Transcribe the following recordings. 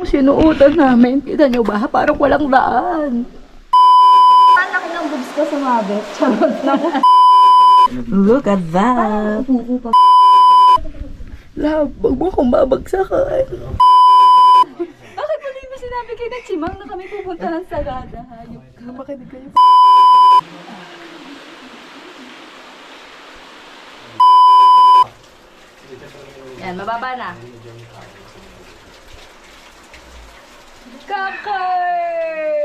Sinuutan namin. Kita nyo ba? Parang walang daan. Ang laki ng boobs ko sumabit. Charot na. Look at that. Love, wag mo akong babagsakan. Bakit mo din ba sinabi kay na Chimang na kami pupunta ng Sagada? Hayop ka. Makinig kayo. Yan, mababa na. Kakay!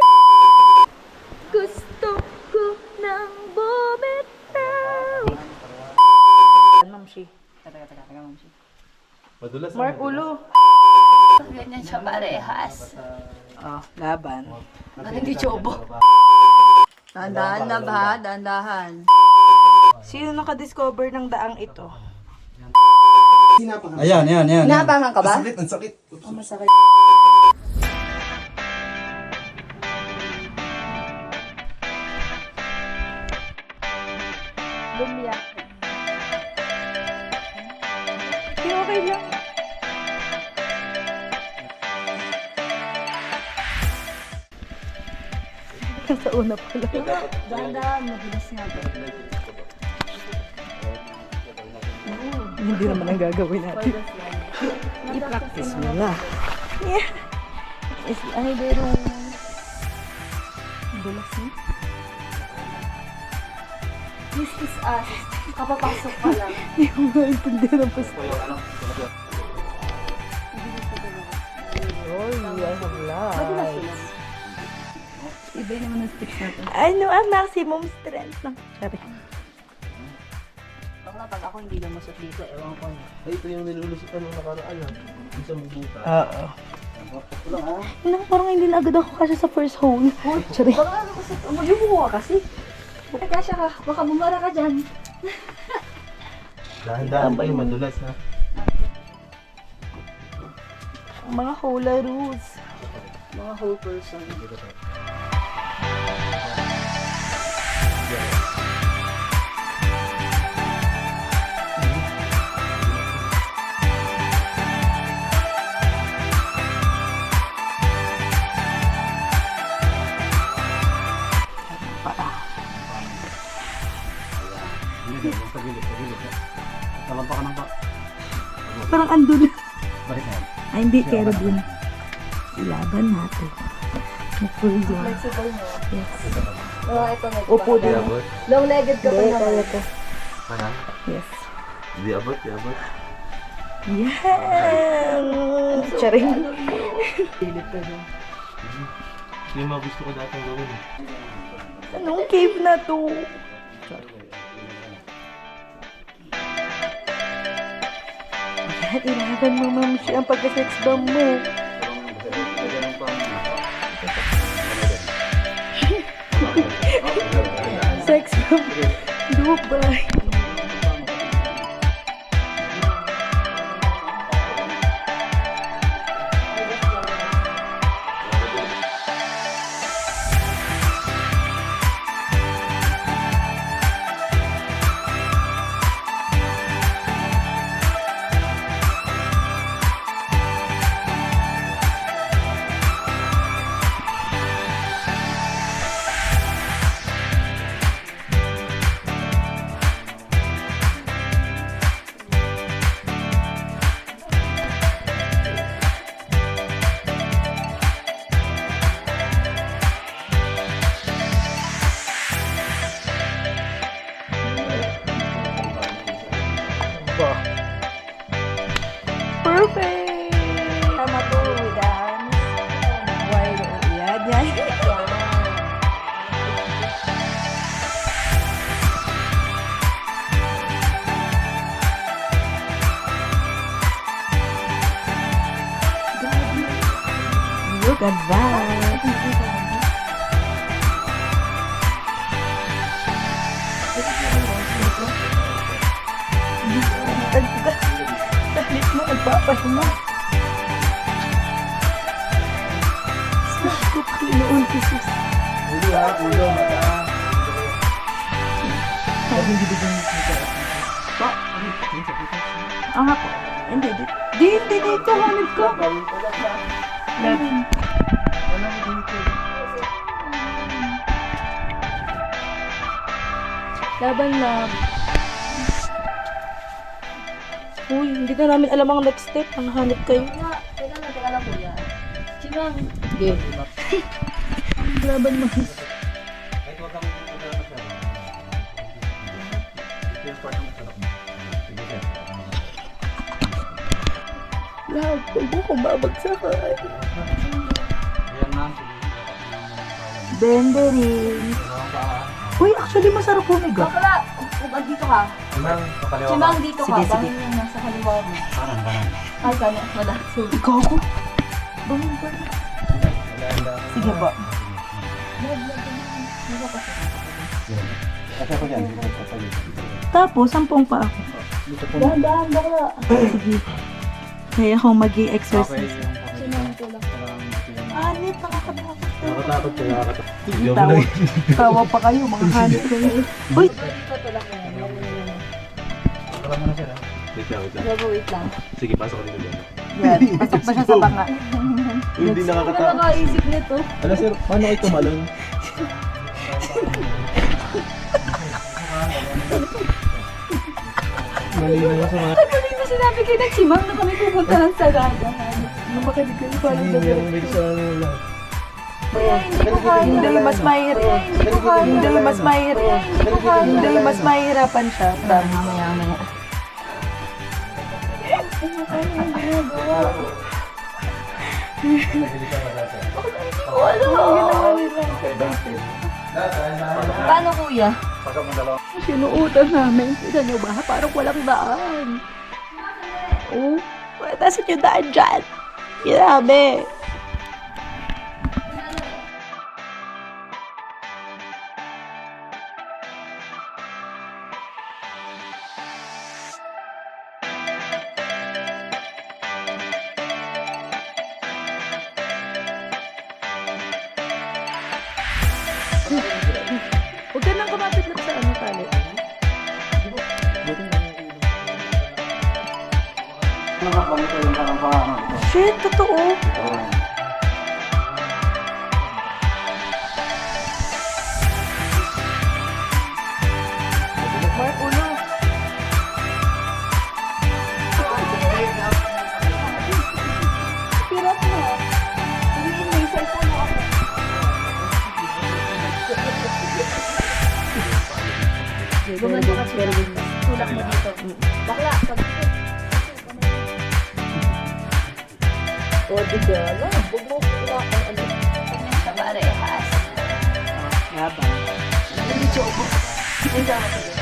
Gusto ko ng bumitaw. Ma'am Shi. Teka, Ma'am Shi. Madulas Mark ulo. Ganyan siya parehas. Oh, laban. At hindi chobo. Dahan-dahan na ba? Dahan-dahan. Sino nakadiscover ng daang ito? Ayan. Hinahapangan ka ba? Ang sakit. Oh, masakit. Lumiyak. Okay lang. Sa una pa lang. Dahan-dahan, mabilis nga ba? Hindi naman ang gagawin natin. I-practice mo na. Yeah. Is either bulas mo? This is us. Kapapasok pa lang. Hindi ko maintindihan ang pasta. Oh, I have lights. Iba naman ang sticks natin. Ano ang maximum strength ng... Sorry. Bakla, pag ako hindi lumusot dito, ewan ko na. Ay, ito yung nilulusutan ng nakaraan. Isang buta. Oo. Parang hindi na agad ako kasi sa first hole. Sorry. Baka lumusot, mag-ibuha kasi. Kasya ka, baka bumara ka dyan. Dahan-dahan pa yung madulas na. Mga hula rules. Mga whole person. Pagilid. Talampa ka ng pa. Parang andun. Balik na yan. Ay, hindi. Kero dun. Ilaban natin. Mag-full down. Flexible mo. Yes. Oo, ito na. Upo Di din. abot. Long-legged ka pa Hindi, naman. kaya ko. Ayan. Yes. Di abot. Yan! Charing. Pilit ka dyan. Ito yung mga gusto ko datang gawin. Anong cave na to? Yan, ilaban mo, Ma'am Shi, ang pagka-sex bomb mo. Sex bomb. Dubai. Perfect! Tama to, dance. Wide, yan. Look at that. Tahlit mo, nagpapahinga. Sakop ko noon, Jesus. Ulo, mata. Sabi hindi bigyan mo siya. Pa? Ang hako. Hindi, dito, hanip ko. Laban lang. Uy, hindi na namin alam ang next step. Ang hanip kayo. Teka lang kuya. Chimang. Sige. Laban mo. Kahit huwag kang magdala siya. Ito yung part ng masarap mo. Sige, sir. Lahat, huwag mo kong babagsakan. Ayan na. Bendering. Uy, actually masarap humiga. Bakla! Kung andito ka. Chimang, kapaliwa ka. Chimang dito ka. Sige, sige. Bangin yung nasa kaliwa mo. Kanan. Ay, gano'n. Wala. So, Ikaw ko. Bangin ba? Sige ba? Kasi ako dyan. Tapos, sampung pa ako. dahan-dahan, bakla. Sige. Kaya akong mag-i-exercise. Chimang tulak. Anit, nakakatakot. Nakatakot ka, nakatakot. Tawa, tawa pa kayo, mga hanip kayo. Uy! Dito tulak mo. Tara mo na siya. Wait lang. Wait lang. Sige, pasok ko dito dyan. Yan, pasok pa siya sa banga. Hindi Ano nakakatakot. nakaisip nito? Ano sir, paano kayo tumalon? Mali na sa mga... Ano ba sinabi kay na Chimang na kami pupunta ng Sagada? Ano ba kayo kayo parang Yung may sa ano lang. Kaya hindi ko kaya. Hindi, mas mahirap. Hindi, mas mahirap. Hindi, mas mahirapan siya. Promise. Maya. Paano kuya? Pasok mo dalawa. Sinuutan namin. Tignan niyo ba? Parang walang daan. Oh, tasan yung daan dyan. Grabe. Huwag ka nang kumapit lang sa ano tali. Nakakamit ko yung parang paano. Shit, totoo. Mark, ulo. Hirap na. Sabihin mo yung cellphone mo ako. Gumanda ka siya. Tulak mo dito. Bakla, pag O, di ba? Wala. Huwag mo tulak ang ano. sa parehas. Habang. Medyo ako. Medyo ako sige.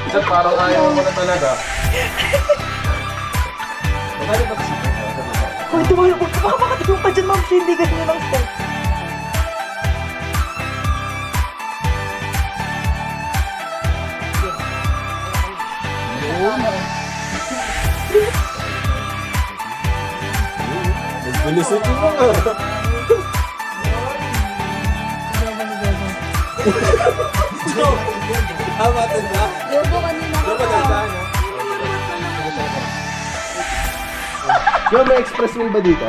Isa parang ayaw mo na talaga. Magkano ba sa Uy, tumayo. Baka makatulong pa dyan, ma'am. Hindi ganyan ng step. Bulisot mo ka. Tama ito na. Yogo kanina ka pa. Yung may expressway ba dito?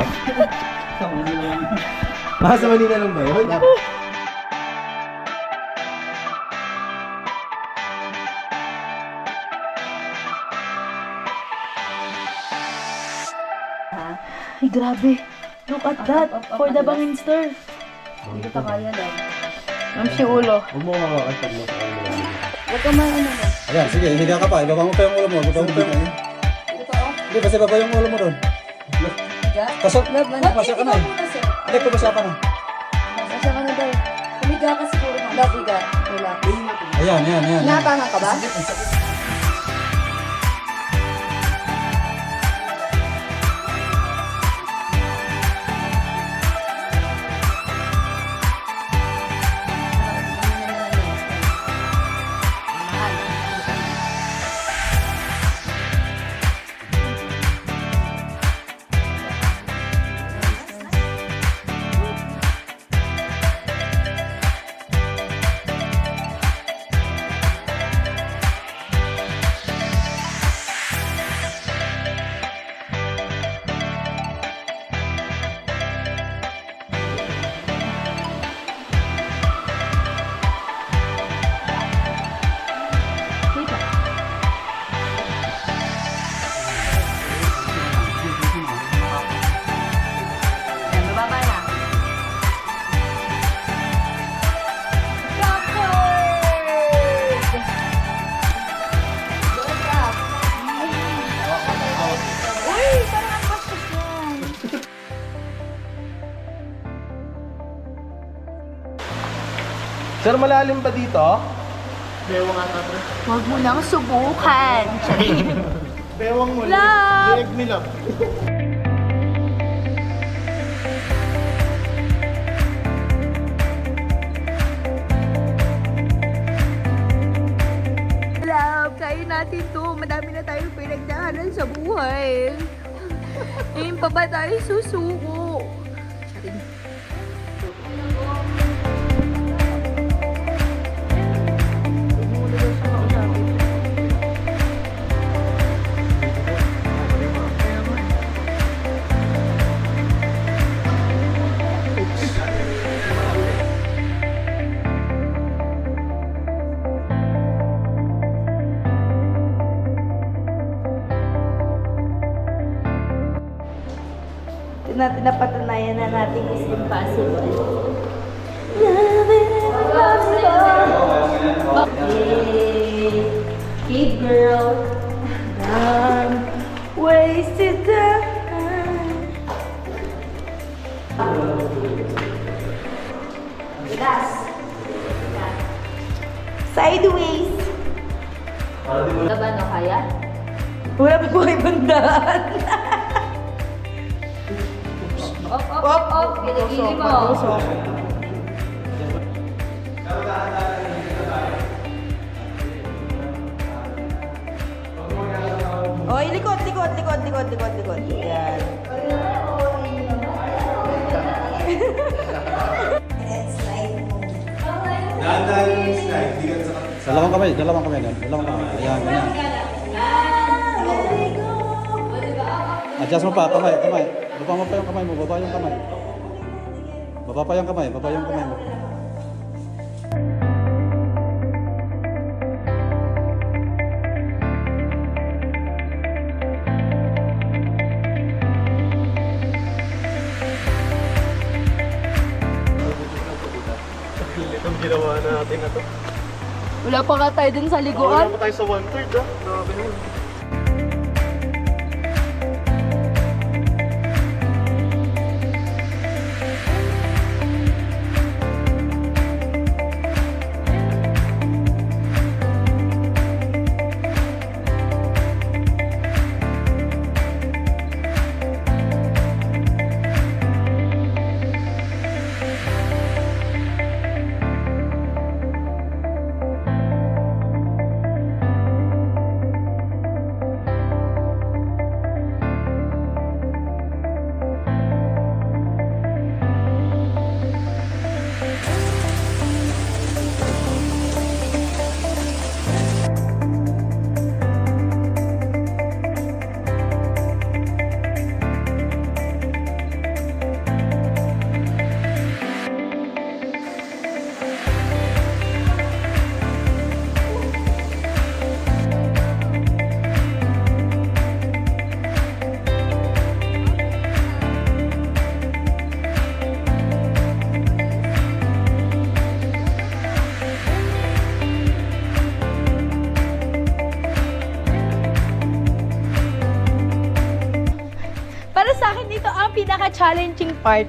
Sa Manila lang ba yun? Ay, grabe. Look at that. For the Banginster. Hindi ka kaya daw. Ma'am, si ulo. Huwag mo makakantag mo sa kanila. Huwag ka man ano ba? Ayan, sige, higa ka pa. Ibaba mo pa yung ulo mo. Ibaba mo pa yung... Dito ka oh. Hindi, basta ibaba yung ulo mo doon. Higa. Pasok. Laban. Pasok ka na eh. Muna sir. Hindi, pabasa ka na. Masasya ka na daw. Humiga ka siguro. Daw, higa. Relax. Ayan, ayan, ayan. Nakatanga ka ba? Sir, malalim ba dito? Huwag mo nang subukan. Bewang mo. Love! Direct me lang. Love, kaya natin to. Madami na tayong pinagdaanan sa buhay. Ngayon pa ba tayo susuko? Charing. Ito natin napatunayan na natin is impossible. Love it impossible. Hey, hey girl, I'm wasted time. Gas. Sideways. Laban o kaya? Wala pa po ibandaan. Op, ginigili mo. Oh, likod. Yan. Dalawang kamay. Dalawang kamay. Ayan, ganyan. Adjust mo pa, kamay. Baba mo pa yung kamay mo, baba yung kamay. Baba pa yung kamay mo. Itong ginawa natin na to. Wala pa nga tayo dun sa liguan. Wala pa tayo sa 1/3 ah. Grabe naman. Para sa akin dito ang pinaka-challenging part.